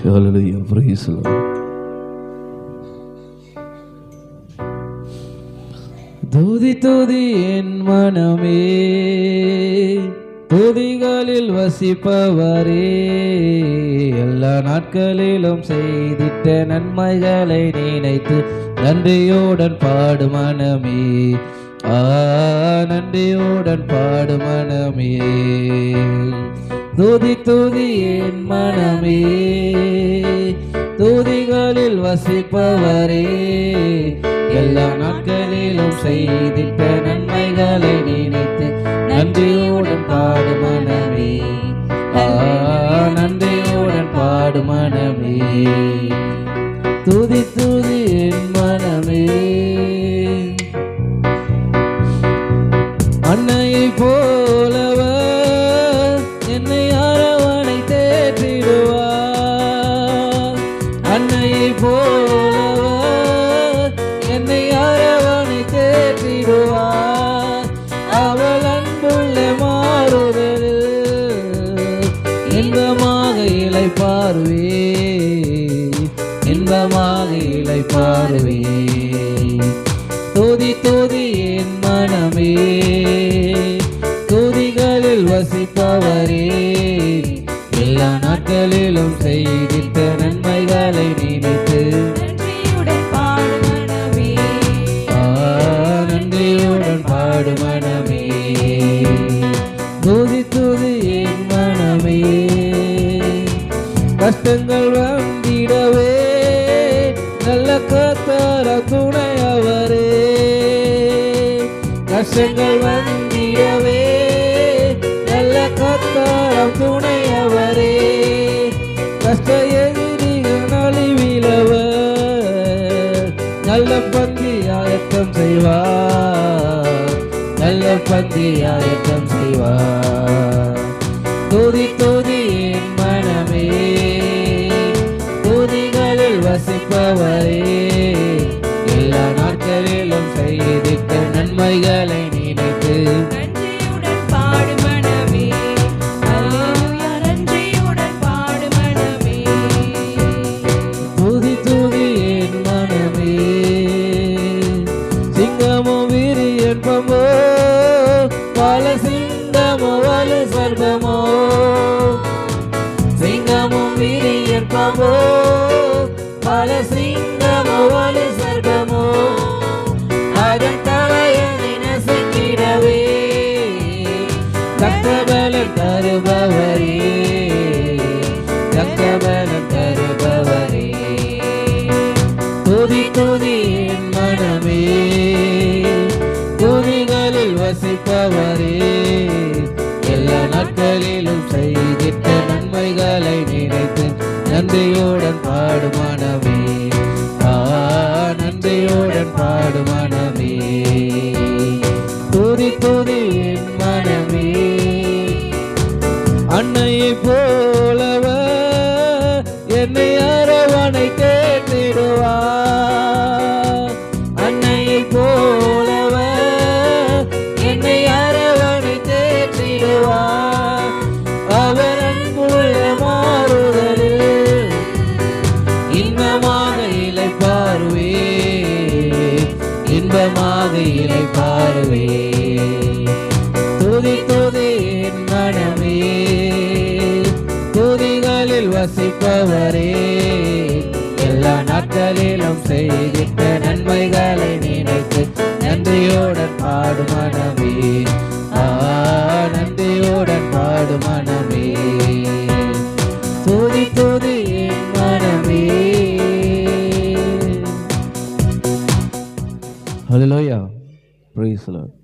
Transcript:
Hallelujah. Praise the Lord. துதி துதி என் மனமே, துதிகளில் வசிப்பவரே, எல்லா நாட்களிலும் செய்திட்ட நன்மைகளை நினைத்து நன்றியுடன் பாடு மனமே. நன்றியுடன் பாடு மனமே. துதி துதி என் மனமே, துதிகளில் வசிப்பவரே, எல்லா நாட்களிலும் செய்திட்ட நன்மைகளை நினைத்து நன்றியுடன் பாடு மனமே. நன்றியுடன் பாடு மனமே. துதி துதி என் மனமே. அன்னையை போலவர் என்னை அரவணை தேற்றிடுவார். அன்னையை போலவர் என்னை அரவணை தேற்றிடுவார். அவள் அன்புள்ள மாறுதலில் இன்பமாக இளைப்பாருவே, இன்பமாக இளைப்பாருவே. துதி துதி என் மனமே, துதிகளில் வசிப்பவரே, எல்லா நாட்களிலும் செய்திட்ட நன்மைகளை நினைத்து நன்றியுடன் பாடு மனமே. நன்றியுடன் பாடு மனமே. துதி துதி என் மனமே. கஷ்டங்கள் வந்திடவே நல்ல கர்த்தர் துணையவரே. கஷ்டங்கள் வந்திடவே நல்ல கர்த்தர் துணையவரே. கஷ்ட எதிரிகள் நலிவிலவர் நல்ல பந்தி ஆயத்தம் செய்வார், நல்ல பந்தி ஆயத்தம் செய்வார். துதி துதி என் மனமே, துதிகளில் வசிப்பவரே, எல்லா நாட்களிலும் செய்திட்ட நன்மைகளை நினைத்து நன்றியுடன் பாடு மனமே. அல்லேலூயா, நன்றியுடன் பாடு மனமே. துதி துதி என் மனமே. சிங்கமோ விரியன் பம்போ, பல சிங்கமோ வலு சர்பமோ. சிங்கமும் விரியன் பம்போ, பல சிங்கமோ வலு சர்பமோ. அதன் தலையனை நசுக்கிடவே தக்கபலன் தருபவரே, தக்கபலன் தருபவரே. துதி துதி என் மனமே, துதிகளில் வசிப்பவரே, எல்லா நாட்களிலும் செய்திட்ட நன்மைகளை நினைத்து நன்றியுடன் பாடு மனமே. நன்றியுடன் பாடு மனமே. துதி துதி என் மனமே. அன்னையை போலவர் என்னை அரவணை தேற்றிடுவார். அன்னையை போலவர் என்னை அரவணை தேற்றிடுவார். அவர் அன்புள்ள மாறுதலில் இன்பமாக இளைப்பாருவே, இன்பமாக இளைப்பாருவே. துதி துதி என் மனமே, துதிகளில் வசிப்பவரே, எல்லா நாட்களிலும் செய்திட்ட நன்மைகளை நினைத்து நன்றியுடன் பாடு மனமே. நன்றியுடன் பாடு மனமே. துதி துதி என் மனமே. Hallelujah. Praise the Lord.